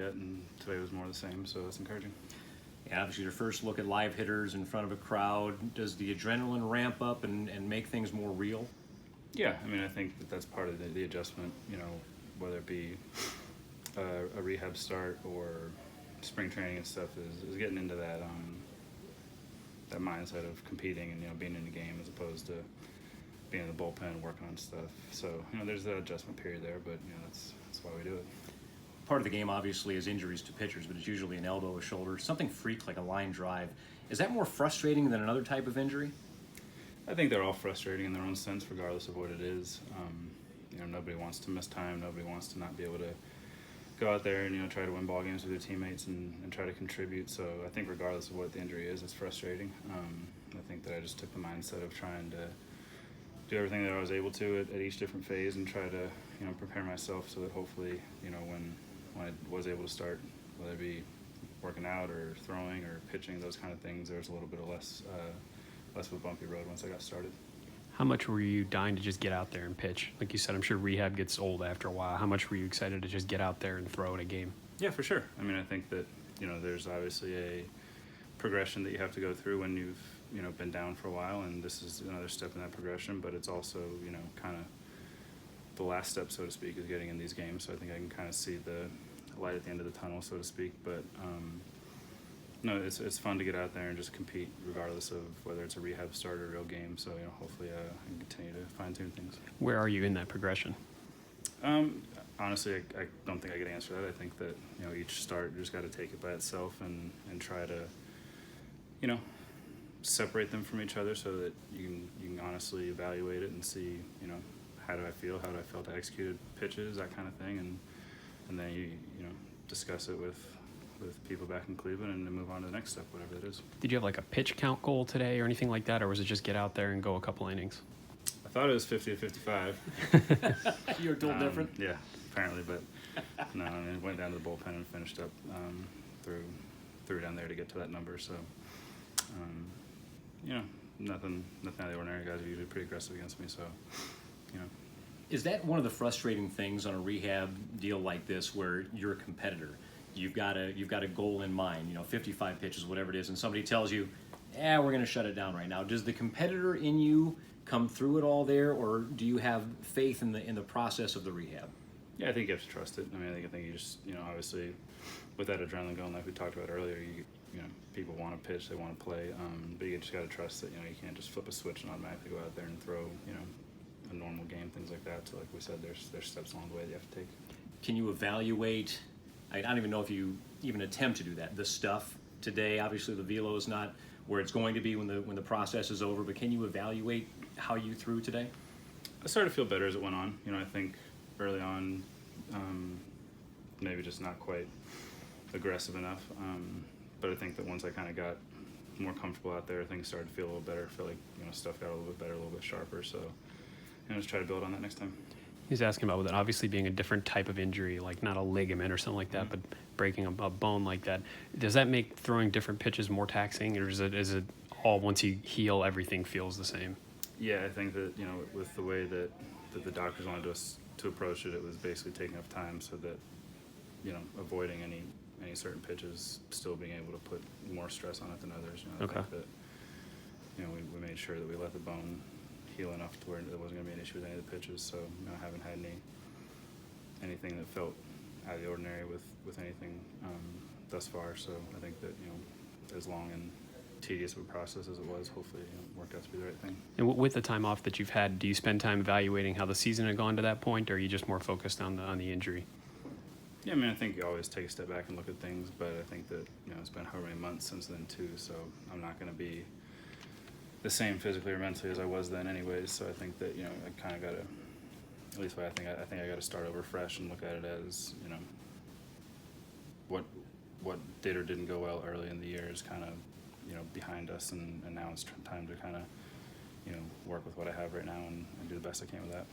yet, and today was more of the same, so that's encouraging. Yeah, obviously your first look at live hitters in front of a crowd. Does the adrenaline ramp up and make things more real? Yeah, I mean, I think that that's part of the adjustment, whether it be a rehab start or spring training and stuff, is getting into that that mindset of competing and being in the game as opposed to being in the bullpen working on stuff. So there's that adjustment period there, but that's why we do it. Part of the game obviously is injuries to pitchers, but it's usually an elbow, a shoulder, something freak like a line drive. Is that more frustrating than another type of injury? I think they're all frustrating in their own sense, regardless of what it is. Nobody wants to miss time. Nobody wants to not be able to go out there and try to win ball games with their teammates and try to contribute. So I think regardless of what the injury is, it's frustrating. I think that I just took the mindset of trying to do everything that I was able to at each different phase and try to prepare myself so that hopefully when I was able to start, whether it be working out or throwing or pitching, those kind of things, there was a little bit of less of a bumpy road once I got started. How much were you dying to just get out there and pitch? Like you said, I'm sure rehab gets old after a while. How much were you excited to just get out there and throw in a game? Yeah, for sure. I mean, I think that, there's obviously a progression that you have to go through when you've been down for a while, and this is another step in that progression, but it's also, kind of the last step, so to speak, is getting in these games. So I think I can kind of see the light at the end of the tunnel, so to speak, but no, it's fun to get out there and just compete regardless of whether it's a rehab start or a real game. So hopefully I can continue to fine-tune things. Where are you in that progression? Honestly, I don't think I could answer that. I think that each start you just got to take it by itself and try to separate them from each other so that you can honestly evaluate it and see how do I feel, how do I feel to execute pitches, that kind of thing, and then you discuss it with people back in Cleveland and then move on to the next step, whatever it is. Did you have like a pitch count goal today or anything like that, or was it just get out there and go a couple innings? I thought it was 50 to 55. You were told different? Yeah, apparently, but no, I mean, went down to the bullpen and finished up through down there to get to that number. So, nothing out of the ordinary. Guys are usually pretty aggressive against me, so, Is that one of the frustrating things on a rehab deal like this where you're a competitor? You've got a goal in mind, 55 pitches, whatever it is, and somebody tells you, we're going to shut it down right now. Does the competitor in you come through it all there, or do you have faith in the process of the rehab? Yeah, I think you have to trust it. I mean, I think you just, obviously, with that adrenaline going, like we talked about earlier, people want to pitch, they want to play, but you just got to trust that, you can't just flip a switch and automatically go out there and throw, a normal game, things like that. So like we said, there's steps along the way that you have to take. Can you evaluate, I don't even know if you even attempt to do that, the stuff today? Obviously the velo is not where it's going to be when the process is over, but can you evaluate how you threw today? I started to feel better as it went on. I think early on, maybe just not quite aggressive enough. But I think that once I kind of got more comfortable out there, things started to feel a little better. I feel like, stuff got a little bit better, a little bit sharper. So, just try to build on that next time. He's asking about that obviously being a different type of injury, like not a ligament or something like that, but breaking a bone like that. Does that make throwing different pitches more taxing, or is it all once you heal, everything feels the same? Yeah, I think that, with the way that the doctors wanted us to approach it, it was basically taking enough time so that, avoiding any certain pitches, still being able to put more stress on it than others. I Okay. think that, we made sure that we let the bone heal enough to where there wasn't going to be an issue with any of the pitches. So, I haven't had anything that felt out of the ordinary with anything thus far. So I think that, as long and tedious of a process as it was, hopefully it worked out to be the right thing. And with the time off that you've had, do you spend time evaluating how the season had gone to that point, or are you just more focused on the injury? Yeah, I mean, I think you always take a step back and look at things, but I think that, it's been however many months since then too, so I'm not going to be the same physically or mentally as I was then anyways. So I think that, I kind of got to, at least what I think I got to start over fresh and look at it as, what did or didn't go well early in the year is kind of, behind us, and now it's time to kind of, work with what I have right now and do the best I can with that.